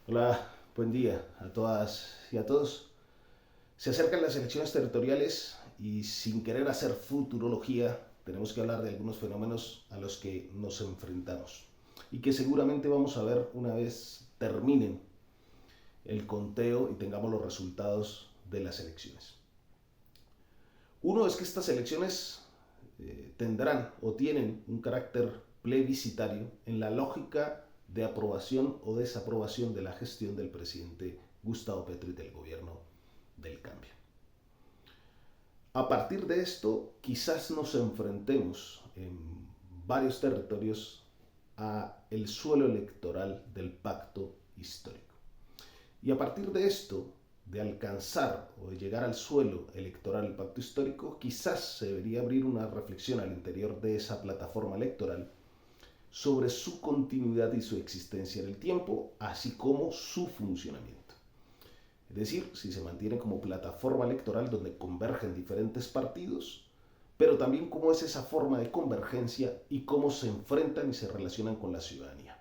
Hola, buen día a todas y a todos. Se acercan las elecciones territoriales y sin querer hacer futurología, tenemos que hablar de algunos fenómenos a los que nos enfrentamos y que seguramente vamos a ver una vez terminen el conteo y tengamos los resultados de las elecciones. Uno es que estas elecciones tendrán o tienen un carácter plebiscitario en la lógica de aprobación o desaprobación de la gestión del presidente Gustavo Petro y del gobierno del cambio. A partir de esto, quizás nos enfrentemos en varios territorios a el suelo electoral del pacto histórico. Y a partir de esto, de alcanzar o de llegar al suelo electoral del pacto histórico, quizás se debería abrir una reflexión al interior de esa plataforma electoral sobre su continuidad y su existencia en el tiempo, así como su funcionamiento. Es decir, si se mantiene como plataforma electoral donde convergen diferentes partidos, pero también cómo es esa forma de convergencia y cómo se enfrentan y se relacionan con la ciudadanía.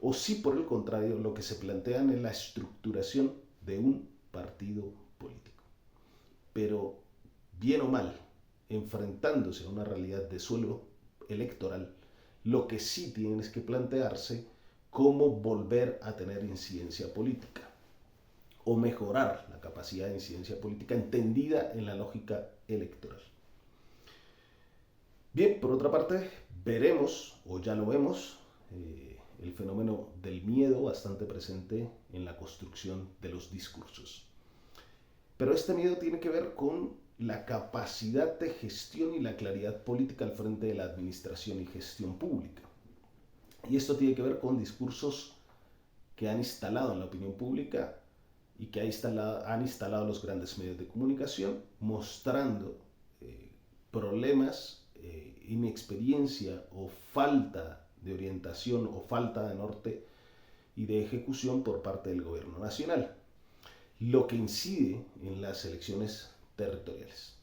O si por el contrario lo que se plantean es la estructuración de un partido político. Pero bien o mal, enfrentándose a una realidad de suelo electoral, lo que sí tienen es que plantearse cómo volver a tener incidencia política o mejorar la capacidad de incidencia política entendida en la lógica electoral. Bien, por otra parte, veremos, o ya lo vemos, el fenómeno del miedo bastante presente en la construcción de los discursos. Pero este miedo tiene que ver con la capacidad de gestión y la claridad política al frente de la administración y gestión pública. Y esto tiene que ver con discursos que han instalado en la opinión pública y que han instalado los grandes medios de comunicación, mostrando problemas, inexperiencia o falta de orientación o falta de norte y de ejecución por parte del gobierno nacional, lo que incide en las elecciones territoriales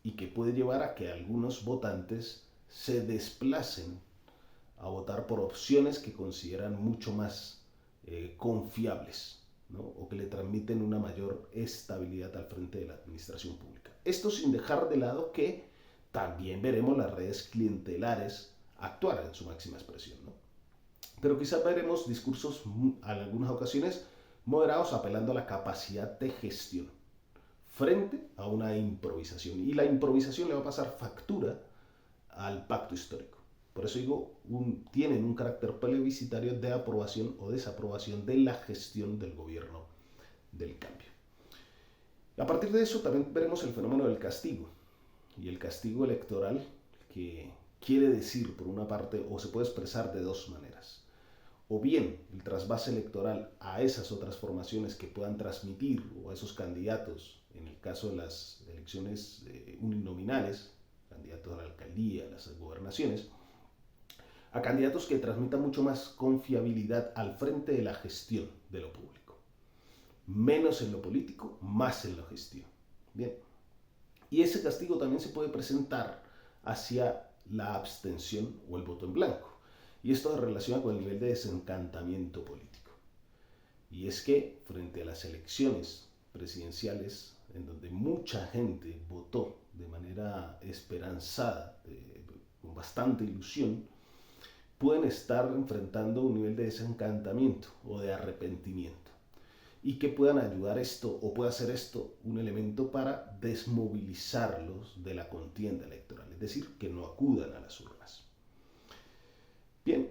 y que puede llevar a que algunos votantes se desplacen a votar por opciones que consideran mucho más confiables, ¿no? O que le transmiten una mayor estabilidad al frente de la administración pública. Esto sin dejar de lado que también veremos las redes clientelares actuar en su máxima expresión, ¿no? Pero quizás veremos discursos en algunas ocasiones moderados apelando a la capacidad de gestión frente a una improvisación. Y la improvisación le va a pasar factura al pacto histórico. Por eso digo, tienen un carácter plebiscitario de aprobación o desaprobación de la gestión del gobierno del cambio. A partir de eso también veremos el fenómeno del castigo. Y el castigo electoral que quiere decir, por una parte, o se puede expresar de dos maneras. O bien el trasvase electoral a esas otras formaciones que puedan transmitir, o a esos candidatos, en el caso de las elecciones uninominales, candidatos a la alcaldía, a las gobernaciones, a candidatos que transmitan mucho más confiabilidad al frente de la gestión de lo público. Menos en lo político, más en la gestión. Bien. Y ese castigo también se puede presentar hacia la abstención o el voto en blanco. Y esto se relaciona con el nivel de desencantamiento político. Y es que frente a las elecciones presidenciales, en donde mucha gente votó de manera esperanzada, con bastante ilusión, pueden estar enfrentando un nivel de desencantamiento o de arrepentimiento y que puedan ayudar esto o pueda ser esto un elemento para desmovilizarlos de la contienda electoral, es decir, que no acudan a las urnas. Bien,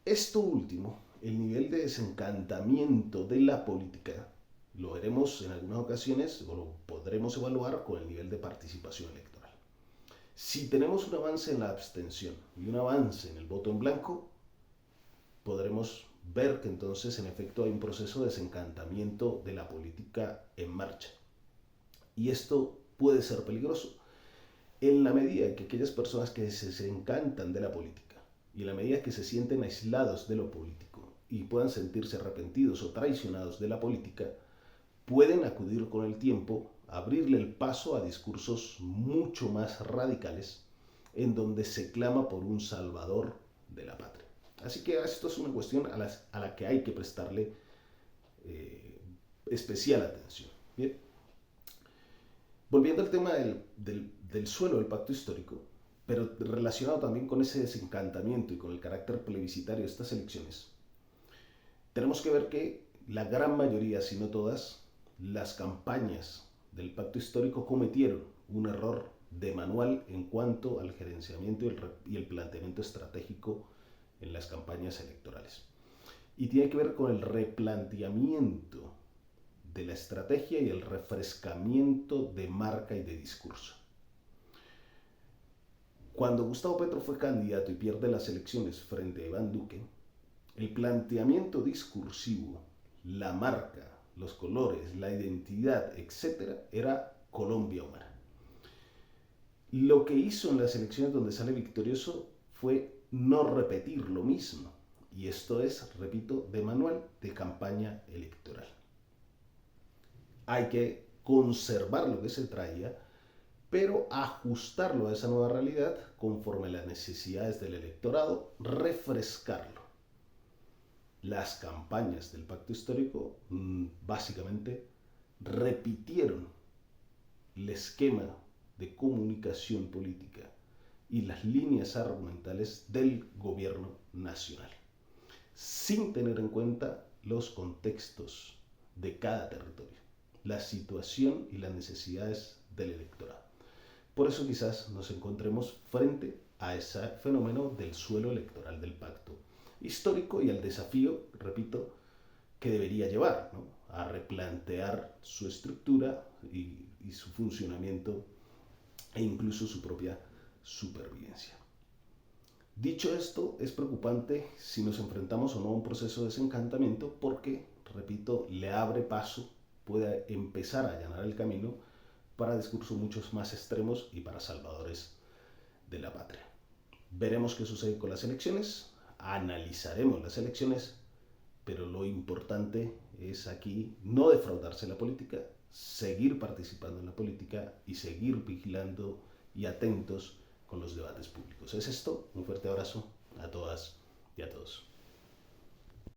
esto último, el nivel de desencantamiento de la política, lo veremos en algunas ocasiones o lo podremos evaluar con el nivel de participación electoral. Si tenemos un avance en la abstención y un avance en el voto en blanco, podremos ver que entonces en efecto hay un proceso de desencantamiento de la política en marcha. Y esto puede ser peligroso en la medida en que aquellas personas que se desencantan de la política y en la medida que se sienten aislados de lo político y puedan sentirse arrepentidos o traicionados de la política, pueden acudir con el tiempo a abrirle el paso a discursos mucho más radicales en donde se clama por un salvador de la patria. Así que esto es una cuestión a la que hay que prestarle especial atención. Bien. Volviendo al tema del suelo del pacto histórico, pero relacionado también con ese desencantamiento y con el carácter plebiscitario de estas elecciones, tenemos que ver que la gran mayoría, si no todas, las campañas del pacto histórico cometieron un error de manual en cuanto al gerenciamiento y el planteamiento estratégico en las campañas electorales. Y tiene que ver con el replanteamiento de la estrategia y el refrescamiento de marca y de discurso. Cuando Gustavo Petro fue candidato y pierde las elecciones frente a Iván Duque, el planteamiento discursivo, la marca, los colores, la identidad, etc., era Colombia humana. Lo que hizo en las elecciones donde sale victorioso fue no repetir lo mismo. Y esto es, repito, de manual de campaña electoral. Hay que conservar lo que se traía, pero ajustarlo a esa nueva realidad conforme a las necesidades del electorado, refrescarlo. Las campañas del pacto histórico básicamente repitieron el esquema de comunicación política y las líneas argumentales del gobierno nacional, sin tener en cuenta los contextos de cada territorio, la situación y las necesidades del electorado. Por eso quizás nos encontremos frente a ese fenómeno del suelo electoral del pacto histórico y al desafío, repito, que debería llevar, ¿no?, a replantear su estructura y su funcionamiento e incluso su propia supervivencia. Dicho esto, es preocupante si nos enfrentamos o no a un proceso de desencantamiento porque, repito, le abre paso, puede empezar a allanar el camino para discursos muchos más extremos y para salvadores de la patria. Veremos qué sucede con las elecciones, analizaremos las elecciones, pero lo importante es aquí no defraudarse de la política, seguir participando en la política y seguir vigilando y atentos con los debates públicos. Es esto, un fuerte abrazo a todas y a todos.